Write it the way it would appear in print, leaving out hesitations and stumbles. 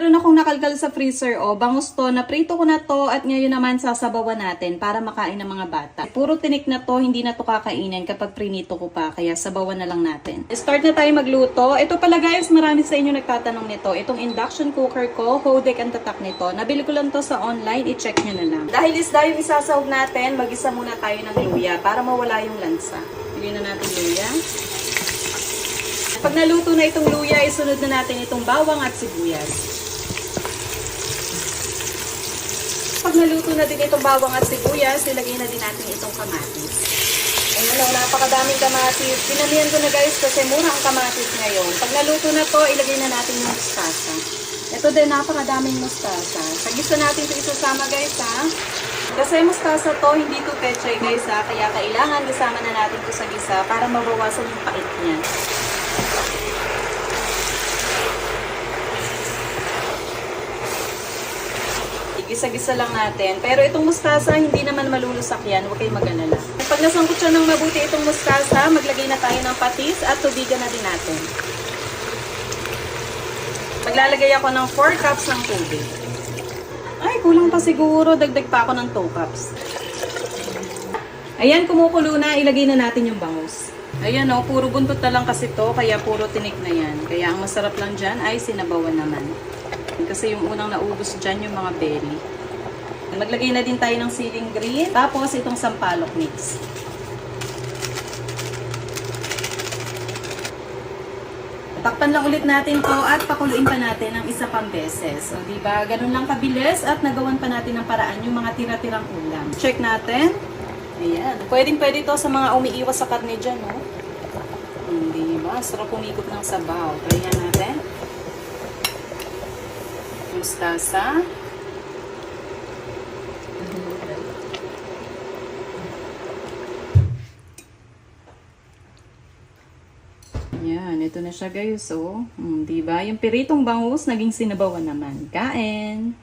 Meron akong nakalkal sa freezer, bangus to, naprito ko na to at ngayon naman sasabawan natin para makain ng mga bata. Puro tinik na to, hindi na to kakainin kapag prinito ko pa, kaya sabawan na lang natin. Start na tayo magluto. Ito pala guys, marami sa inyo nagtatanong nito. Itong induction cooker ko, Hodek ang tatak nito. Nabili ko lang to sa online, i-check nyo na lang. Dahil isda yung isasawag natin, mag-isa muna tayo ng luya para mawala yung lansa. Bigyan na natin luya. Pag naluto na itong luya, isunod na natin itong bawang at sibuyas. Pag naluto na din itong bawang at sibuyas, ilagay na din natin itong kamatis. Ayan o, napakadaming kamatis. Pinamihan ko na guys kasi mura ang kamatis ngayon. Pag naluto na to, ilagay na natin yung mustasa. Ito din, napakadaming mustasa. Sagisa natin ito isasama guys ha. Kasi mustasa to, hindi to pechay guys ha. Kaya kailangan isama na natin ito sa gisa para mabawasan yung pait niya. Gisa-gisa lang natin. Pero itong mustasa, hindi naman malulusak yan. Huwag kayong mag-alala. Pag nasangkot siya ng mabuti itong mustasa, maglagay na tayo ng patis at tubigan na din natin. Maglalagay ako ng 4 cups ng tubig. Ay, kulang pa siguro. Dagdag pa ako ng 2 cups. Ayan, kumukulo na. Ilagay na natin yung bangus. Ayan o, puro buntot na lang kasi to, kaya puro tinik na yan. Kaya ang masarap lang dyan ay sinabawan naman. Kasi yung unang naubos dyan yung mga berry. Maglagay na din tayo ng siling green. Tapos itong sampalok mix. Takpan lang ulit natin to at pakuluin pa natin ng isa pang beses. O diba, ganun lang kabilis at nagawan pa natin ng paraan yung mga tira-tirang ulam. Check natin. Ayan. Pwedeng-pwede to sa mga umiiwas sa karne dyan, no? Diba? Sarap umikot ng sabaw. Try natin. Mustasa. Yan, ito na siya guys, oh. Diba? Yung piritong bangus, naging sinabawan naman. Kain!